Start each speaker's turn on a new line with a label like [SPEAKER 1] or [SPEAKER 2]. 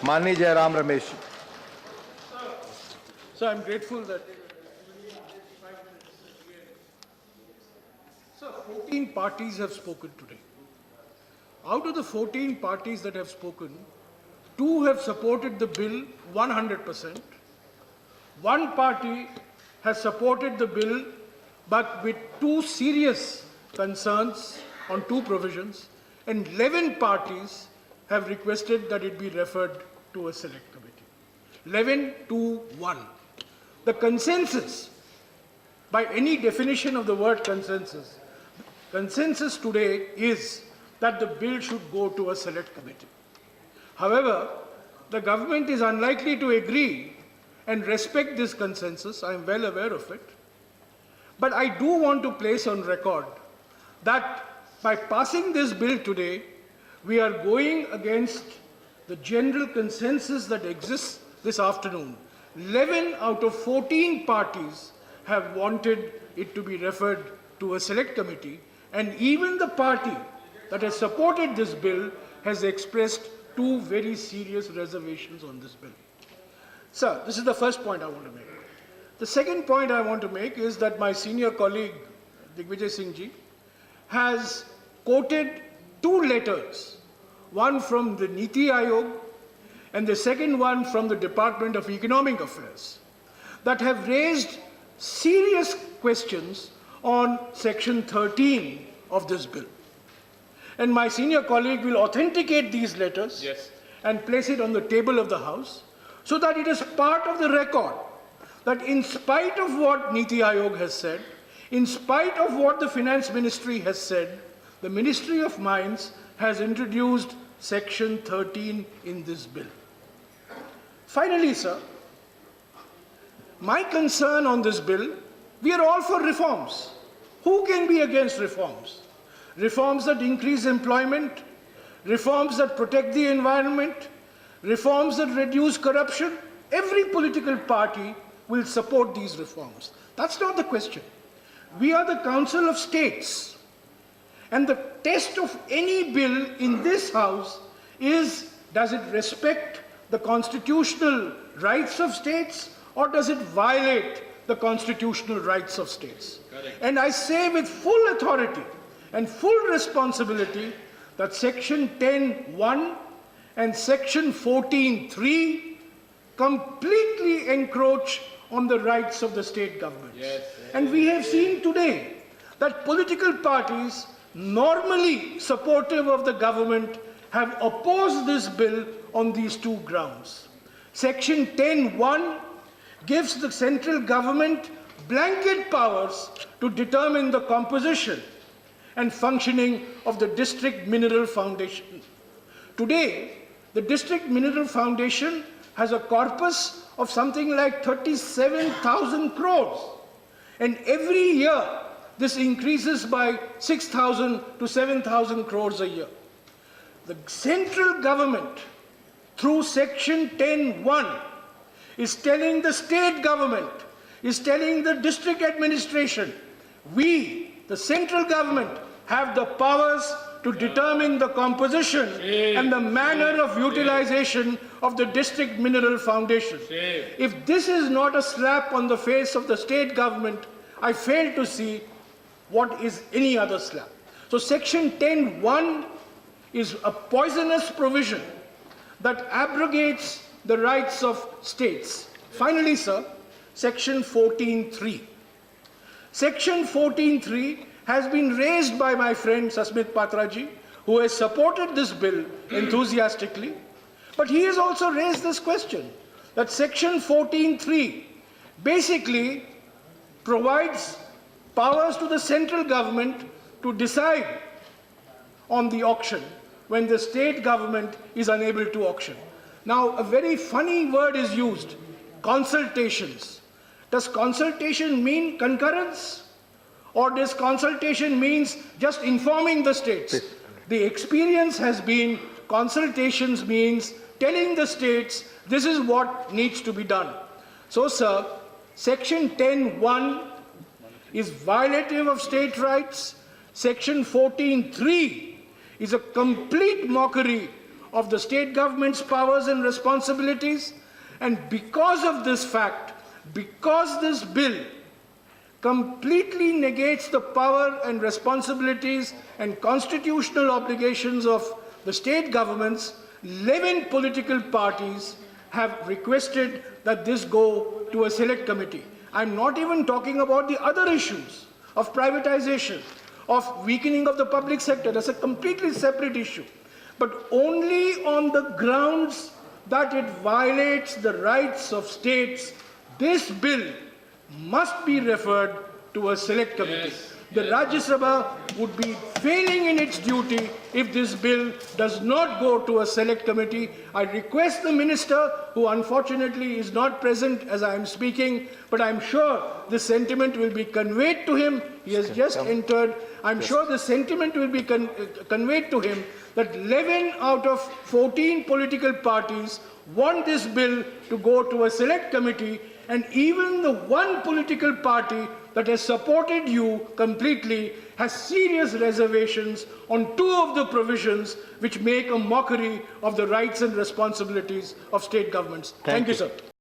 [SPEAKER 1] Mani Jairam Ramesh.
[SPEAKER 2] So I'm grateful that 14 parties have spoken today. Out of the 14 parties that have spoken, 2 have supported the bill 100%. One party has supported the bill but with 2 serious concerns on 2 provisions, and 11 parties have requested that it be referred to a select committee. 11 to 1. The consensus, by any definition of the word consensus today is that the bill should go to a select committee. However, the government is unlikely to agree and respect this consensus. I am well aware of it. But I do want to place on record that by passing this bill today, we are going against the general consensus that exists this afternoon. 11 out of 14 parties have wanted it to be referred to a select committee, and even the party that has supported this bill has expressed 2 very serious reservations on this bill. Sir, this is the first point I want to make. The second point I want to make is that my senior colleague, Digvijay Singh ji, has quoted 2 letters, one from the Niti Aayog and the second one from the Department of Economic Affairs, that have raised serious questions on Section 13 of this bill. And my senior colleague will authenticate these letters and place it on the table of the House so that it is part of the record that in spite of what Niti Aayog has said, in spite of what the Finance Ministry has said, the Ministry of Mines has introduced Section 13 in this bill. Finally, sir, my concern on this bill, we are all for reforms. Who can be against reforms? Reforms that increase employment, reforms that protect the environment, reforms that reduce corruption. Every political party will support these reforms. That's not the question. We are the Council of States. And the test of any bill in this House is, does it respect the constitutional rights of states, or does it violate the constitutional rights of states? Correct. And I say with full authority and full responsibility that Section 10(1) and Section 14(3) completely encroach on the rights of the state governments. And we have seen today that political parties normally supportive of the government have opposed this bill on these 2 grounds. Section 10(1) gives the central government blanket powers to determine the composition and functioning of the District Mineral Foundation. Today, the District Mineral Foundation has a corpus of something like 37,000 crores. And every year, this increases by 6,000 to 7,000 crores a year. The central government, through Section 10(1), is telling the state government, is telling the district administration, we, the central government, have the powers to determine the composition and the manner of utilization of the District Mineral Foundation. If this is not a slap on the face of the state government, I fail to see what is any other slap. So Section 10(1) is a poisonous provision that abrogates the rights of states. Finally, sir, Section 14(3). Section 14(3) has been raised by my friend Sasmit Patraji, who has supported this bill enthusiastically. But he has also raised this question, that Section 14(3) basically provides powers to the central government to decide on the auction when the state government is unable to auction. Now, a very funny word is used, consultations. Does consultation mean concurrence? Or does consultation means just informing the states? The experience has been consultations means telling the states this is what needs to be done. So, sir, Section 10(1) is violative of state rights. Section 14(3) is a complete mockery of the state government's powers and responsibilities. And because of this fact, because this bill completely negates the power and responsibilities and constitutional obligations of the state governments, 11 political parties have requested that this go to a select committee. I'm not even talking about the other issues of privatization, of weakening of the public sector. That's a completely separate issue. But only on the grounds that it violates the rights of states, this bill must be referred to a select committee. Yes. The Rajya Sabha would be failing in its duty if this bill does not go to a select committee. I request the minister, who unfortunately is not present as I am speaking, but I'm sure the sentiment will be conveyed to him. He has just entered. I'm sure the sentiment will be conveyed to him that 11 out of 14 political parties want this bill to go to a select committee, and even the one political party that has supported you completely has serious reservations on 2 of the provisions which make a mockery of the rights and responsibilities of state governments. Thank you, sir.